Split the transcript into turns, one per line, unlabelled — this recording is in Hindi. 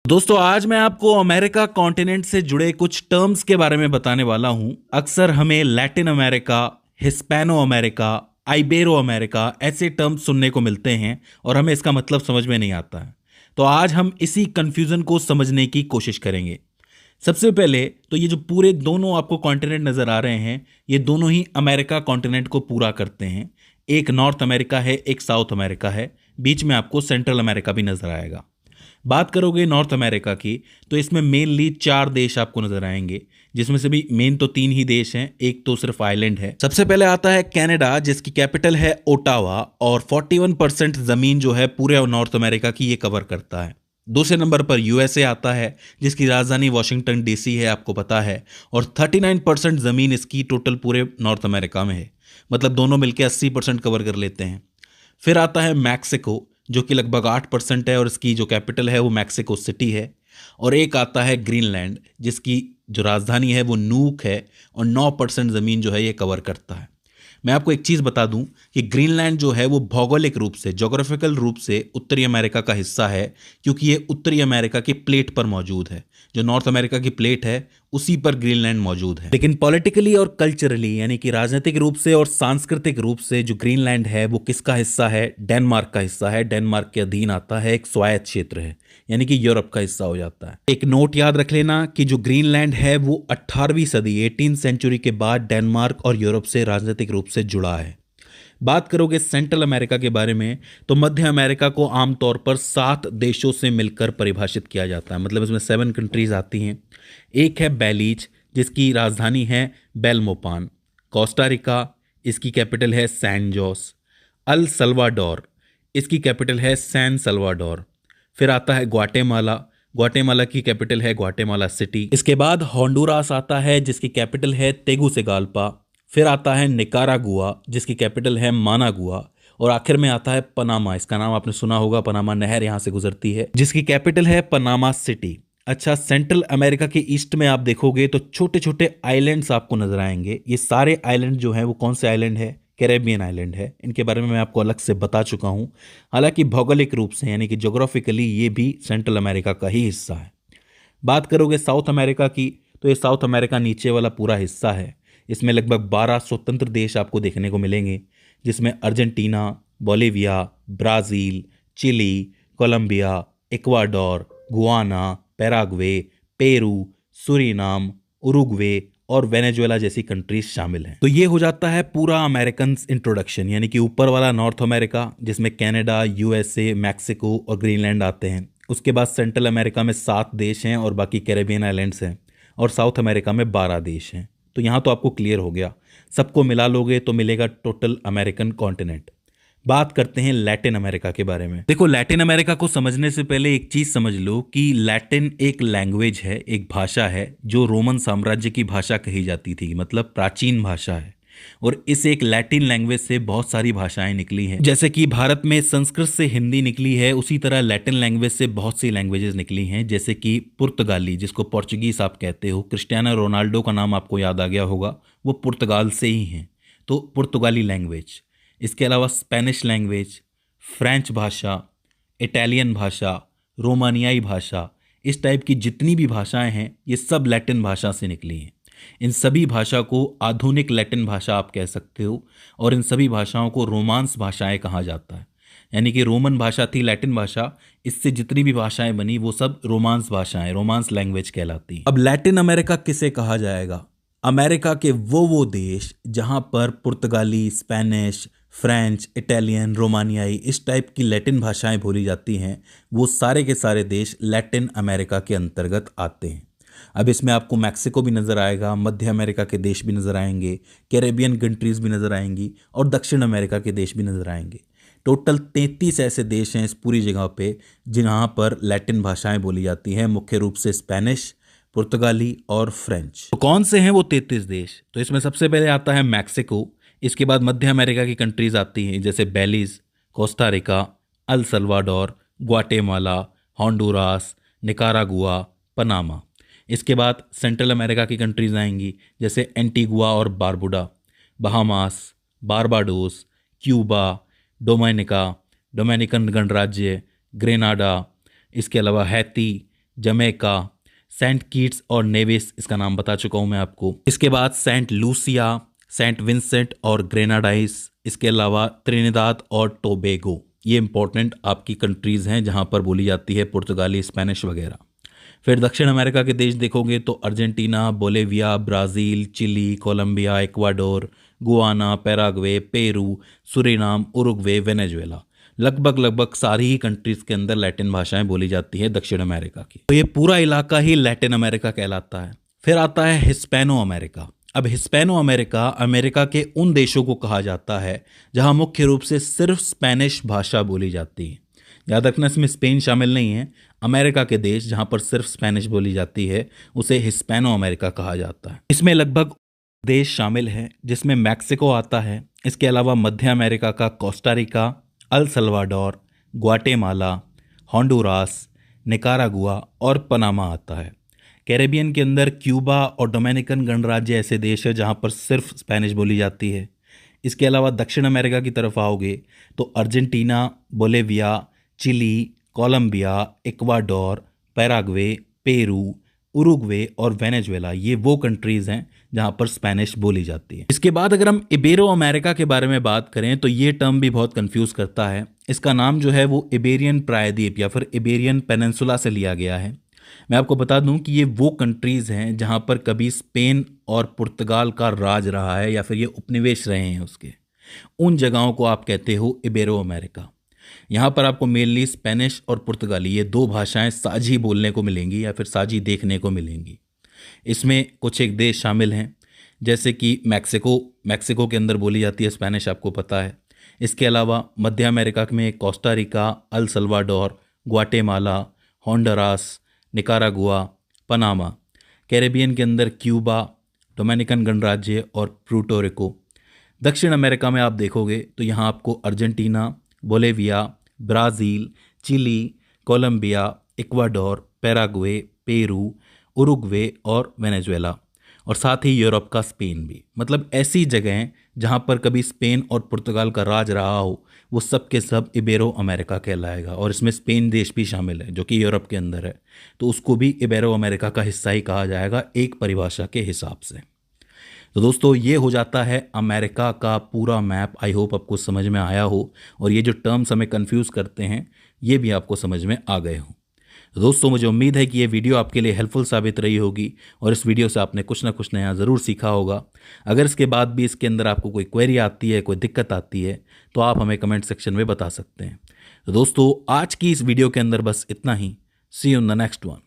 दोस्तों आज मैं आपको अमेरिका कॉन्टिनेंट से जुड़े कुछ टर्म्स के बारे में बताने वाला हूं। अक्सर हमें लैटिन अमेरिका, हिस्पैनो अमेरिका, आइबेरो अमेरिका ऐसे टर्म्स सुनने को मिलते हैं और हमें इसका मतलब समझ में नहीं आता है। तो आज हम इसी कंफ्यूजन को समझने की कोशिश करेंगे। सबसे पहले तो ये जो पूरे दोनों आपको कॉन्टिनेंट नज़र आ रहे हैं, ये दोनों ही अमेरिका कॉन्टिनेंट को पूरा करते हैं। एक नॉर्थ अमेरिका है, एक साउथ अमेरिका है, बीच में आपको सेंट्रल अमेरिका भी नज़र आएगा। बात करोगे नॉर्थ अमेरिका की तो इसमें मेनली 4 देश आपको नजर आएंगे, जिसमें से भी मेन तो 3 ही देश हैं, एक तो सिर्फ आइलैंड है। सबसे पहले आता है कनाडा, जिसकी कैपिटल है ओटावा और 41% जमीन जो है पूरे नॉर्थ अमेरिका की ये कवर करता है। दूसरे नंबर पर यूएसए आता है, जिसकी राजधानी वॉशिंगटन डीसी है, आपको पता है, और 39% जमीन इसकी टोटल पूरे नॉर्थ अमेरिका में है। मतलब दोनों मिलकर 80% कवर कर लेते हैं। फिर आता है मैक्सिको, जो कि लगभग 8% है और इसकी जो कैपिटल है वो मैक्सिको सिटी है। और एक आता है ग्रीनलैंड, जिसकी जो राजधानी है वो नूक है और 9% ज़मीन जो है ये कवर करता है। मैं आपको एक चीज़ बता दूं कि ग्रीनलैंड जो है वो भौगोलिक रूप से, जोग्राफिकल रूप से उत्तरी अमेरिका का हिस्सा है, क्योंकि ये उत्तरी अमेरिका की प्लेट पर मौजूद है। जो नॉर्थ अमेरिका की प्लेट है उसी पर ग्रीनलैंड मौजूद है। लेकिन पॉलिटिकली और कल्चरली, यानी कि राजनीतिक रूप से और सांस्कृतिक रूप से जो ग्रीनलैंड है वो किसका हिस्सा है? डेनमार्क का हिस्सा है। डेनमार्क के अधीन आता है, एक स्वायत्त क्षेत्र है, यानी कि यूरोप का हिस्सा हो जाता है। एक नोट याद रख लेना कि जो ग्रीनलैंड है वो 18वीं सदी 18 सेंचुरी के बाद डेनमार्क और यूरोप से राजनीतिक रूप से जुड़ा है। बात करोगे सेंट्रल अमेरिका के बारे में तो मध्य अमेरिका को आमतौर पर 7 देशों से मिलकर परिभाषित किया जाता है। मतलब इसमें 7 कंट्रीज आती हैं। एक है बेलीज, जिसकी राजधानी है बेलमोपान। कोस्टा रिका, इसकी कैपिटल है सैन जोस। अल सल्वाडोर, इसकी कैपिटल है सैन सल्वाडोर। फिर आता है ग्वाटेमाला। ग्वाटेमाला की कैपिटल है ग्वाटेमाला सिटी। इसके बाद होंडुरास आता है, जिसकी कैपिटल है तेगुसिगाल्पा। फिर आता है निकारागुआ, जिसकी कैपिटल है मानागुआ। और आखिर में आता है पनामा। इसका नाम आपने सुना होगा, पनामा नहर यहाँ से गुजरती है, जिसकी कैपिटल है पनामा सिटी। अच्छा, सेंट्रल अमेरिका के ईस्ट में आप देखोगे तो छोटे छोटे आइलैंड्स आपको नजर आएंगे। ये सारे आइलैंड जो हैं वो कौन से आइलैंड है? कैरेबियन आइलैंड है। इनके बारे में मैं आपको अलग से बता चुका हूँ। हालांकि भौगोलिक रूप से, यानी कि जोग्राफिकली, ये भी सेंट्रल अमेरिका का ही हिस्सा है। बात करोगे साउथ अमेरिका की तो ये साउथ अमेरिका नीचे वाला पूरा हिस्सा है। इसमें लगभग 12 स्वतंत्र देश आपको देखने को मिलेंगे, जिसमें Argentina, Bolivia, Brazil, Chile, Colombia, Ecuador, Guyana, Paraguay, Peru, Suriname, Uruguay और वेनेजुएला जैसी कंट्रीज शामिल हैं। तो ये हो जाता है पूरा अमेरिकन इंट्रोडक्शन, यानी कि ऊपर वाला नॉर्थ अमेरिका, जिसमें कनाडा, यूएसए, मैक्सिको और ग्रीनलैंड आते हैं। उसके बाद सेंट्रल अमेरिका में 7 देश हैं और बाकी कैरेबियन आइलैंड्स हैं। और साउथ अमेरिका में 12 देश हैं। तो यहाँ तो आपको क्लियर हो गया। सबको मिला लोगे तो मिलेगा टोटल अमेरिकन कॉन्टिनेंट। बात करते हैं लैटिन अमेरिका के बारे में। देखो, लैटिन अमेरिका को समझने से पहले एक चीज समझ लो कि लैटिन एक लैंग्वेज है, एक भाषा है, जो रोमन साम्राज्य की भाषा कही जाती थी, मतलब प्राचीन भाषा है। और इस एक लैटिन लैंग्वेज से बहुत सारी भाषाएं निकली हैं। जैसे कि भारत में संस्कृत से हिंदी निकली है, उसी तरह लैटिन लैंग्वेज से बहुत सी लैंग्वेजेस निकली हैं। जैसे कि पुर्तगाली, जिसको पोर्चुगीज आप कहते हो। क्रिस्टियानो रोनाल्डो का नाम आपको याद आ गया होगा, वो पुर्तगाल से ही हैं, तो पुर्तगाली लैंग्वेज। इसके अलावा स्पेनिश लैंग्वेज, फ्रेंच भाषा, इटालियन भाषा, रोमानियाई भाषा, इस टाइप की जितनी भी भाषाएं हैं ये सब लैटिन भाषा से निकली हैं। इन सभी भाषा को आधुनिक लैटिन भाषा आप कह सकते हो। और इन सभी भाषाओं को रोमांस भाषाएं कहा जाता है। यानी कि रोमन भाषा थी लैटिन भाषा, इससे जितनी भी भाषाएं बनी वो सब रोमांस भाषाएं, रोमांस लैंग्वेज कहलाती हैं। अब लैटिन अमेरिका किसे कहा जाएगा? अमेरिका के वो देश जहां पर पुर्तगाली, स्पेनिश, फ्रेंच, इटालियन, रोमानियाई, इस टाइप की लैटिन भाषाएं बोली जाती हैं, वो सारे के सारे देश लैटिन अमेरिका के अंतर्गत आते हैं। अब इसमें आपको मैक्सिको भी नज़र आएगा, मध्य अमेरिका के देश भी नज़र आएंगे, कैरेबियन कंट्रीज़ भी नज़र आएंगी और दक्षिण अमेरिका के देश भी नज़र आएंगे। टोटल 33 ऐसे देश हैं इस पूरी जगह पे जहाँ पर लैटिन भाषाएं बोली जाती हैं, मुख्य रूप से स्पेनिश, पुर्तगाली और फ्रेंच। तो कौन से हैं वो 33 देश? तो इसमें सबसे पहले आता है मैक्सिको। इसके बाद मध्य अमेरिका की कंट्रीज़ आती हैं, जैसे Belize, Costa Rica, El Salvador, Guatemala, Honduras, Nicaragua, Panama. इसके बाद सेंट्रल अमेरिका की कंट्रीज आएंगी, जैसे एंटीगुआ और Barbuda, Bahamas, Barbados, Cuba, Dominica, Dominican गणराज्य, ग्रेनाडा। इसके अलावा हैती, जमैका, सेंट किट्स और नेविस, इसका नाम बता चुका हूँ मैं आपको। इसके बाद सेंट लूसिया, सेंट विंसेंट और ग्रेनाडाइस, इसके अलावा त्रिनिदाद और टोबैगो। ये इंपॉर्टेंट आपकी कंट्रीज़ हैं जहाँ पर बोली जाती है पुर्तगाली, स्पेनिश वगैरह। फिर दक्षिण अमेरिका के देश देखोगे तो Argentina, Bolivia, Brazil, Chile, Colombia, Ecuador, Guyana, Paraguay, Peru, Suriname, Uruguay, Venezuela. लगभग सारी ही कंट्रीज़ के अंदर लैटिन भाषाएं बोली जाती है दक्षिण अमेरिका की। तो ये पूरा इलाका ही लैटिन अमेरिका कहलाता है। फिर आता है हिस्पैनो अमेरिका। अब हिस्पैनो अमेरिका अमेरिका के उन देशों को कहा जाता है जहां मुख्य रूप से सिर्फ स्पेनिश भाषा बोली जाती है। याद रखना, इसमें स्पेन शामिल नहीं है। अमेरिका के देश जहां पर सिर्फ स्पेनिश बोली जाती है उसे हिस्पैनो अमेरिका कहा जाता है। इसमें लगभग देश शामिल हैं जिसमें मैक्सिको आता है। इसके अलावा मध्य अमेरिका का Costa Rica, El Salvador, Guatemala, Honduras, Nicaragua और पनामा आता है। कैरेबियन के अंदर क्यूबा और डोमिनिकन गणराज्य ऐसे देश है जहां पर सिर्फ स्पेनिश बोली जाती है। इसके अलावा दक्षिण अमेरिका की तरफ आओगे तो Argentina, Bolivia, Chile, Colombia, Ecuador, Paraguay, Peru, Uruguay और वेनेजुएला, ये वो कंट्रीज़ हैं जहां पर स्पेनिश बोली जाती है। इसके बाद अगर हम इबेरो अमेरिका के बारे में बात करें तो ये टर्म भी बहुत कंफ्यूज करता है। इसका नाम जो है वो इबेरियन प्रायद्वीप या फिर इबेरियन पेनिनसुला से लिया गया है। मैं आपको बता दूं कि ये वो कंट्रीज़ हैं जहां पर कभी स्पेन और पुर्तगाल का राज रहा है या फिर ये उपनिवेश रहे हैं उसके। उन जगहों को आप कहते हो इबेरो अमेरिका। यहाँ पर आपको मेनली स्पेनिश और पुर्तगाली, ये दो भाषाएं साझी बोलने को मिलेंगी या फिर साझी देखने को मिलेंगी। इसमें कुछ एक देश शामिल हैं जैसे कि मैक्सिको के अंदर बोली जाती है स्पेनिश, आपको पता है। इसके अलावा मध्य अमेरिका में Costa Rica, El Salvador, Guatemala, Honduras, Nicaragua, Panama. Caribbean के अंदर क्यूबा, डोमिनिकन गणराज्य और पुर्टो रिको। दक्षिण अमेरिका में आप देखोगे तो यहाँ आपको Argentina, Bolivia, Brazil, Chile, Colombia, Ecuador, Paraguay, Peru, Uruguay और वेनेजुएला, और साथ ही यूरोप का स्पेन भी। मतलब ऐसी जगहें जहाँ पर कभी स्पेन और पुर्तगाल का राज रहा हो वो सब के सब इबेरो अमेरिका कहलाएगा। और इसमें स्पेन देश भी शामिल है जो कि यूरोप के अंदर है, तो उसको भी इबेरो अमेरिका का हिस्सा ही कहा जाएगा एक परिभाषा के हिसाब से। तो दोस्तों ये हो जाता है अमेरिका का पूरा मैप। आई होप आपको समझ में आया हो और ये जो टर्म्स हमें कंफ्यूज करते हैं ये भी आपको समझ में आ गए हों। तो दोस्तों मुझे उम्मीद है कि ये वीडियो आपके लिए हेल्पफुल साबित रही होगी और इस वीडियो से आपने कुछ ना कुछ नया ज़रूर सीखा होगा। अगर इसके बाद भी इसके अंदर आपको कोई क्वेरी आती है, कोई दिक्कत आती है तो आप हमें कमेंट सेक्शन में बता सकते हैं। तो दोस्तों आज की इस वीडियो के अंदर बस इतना ही। See you in the next one.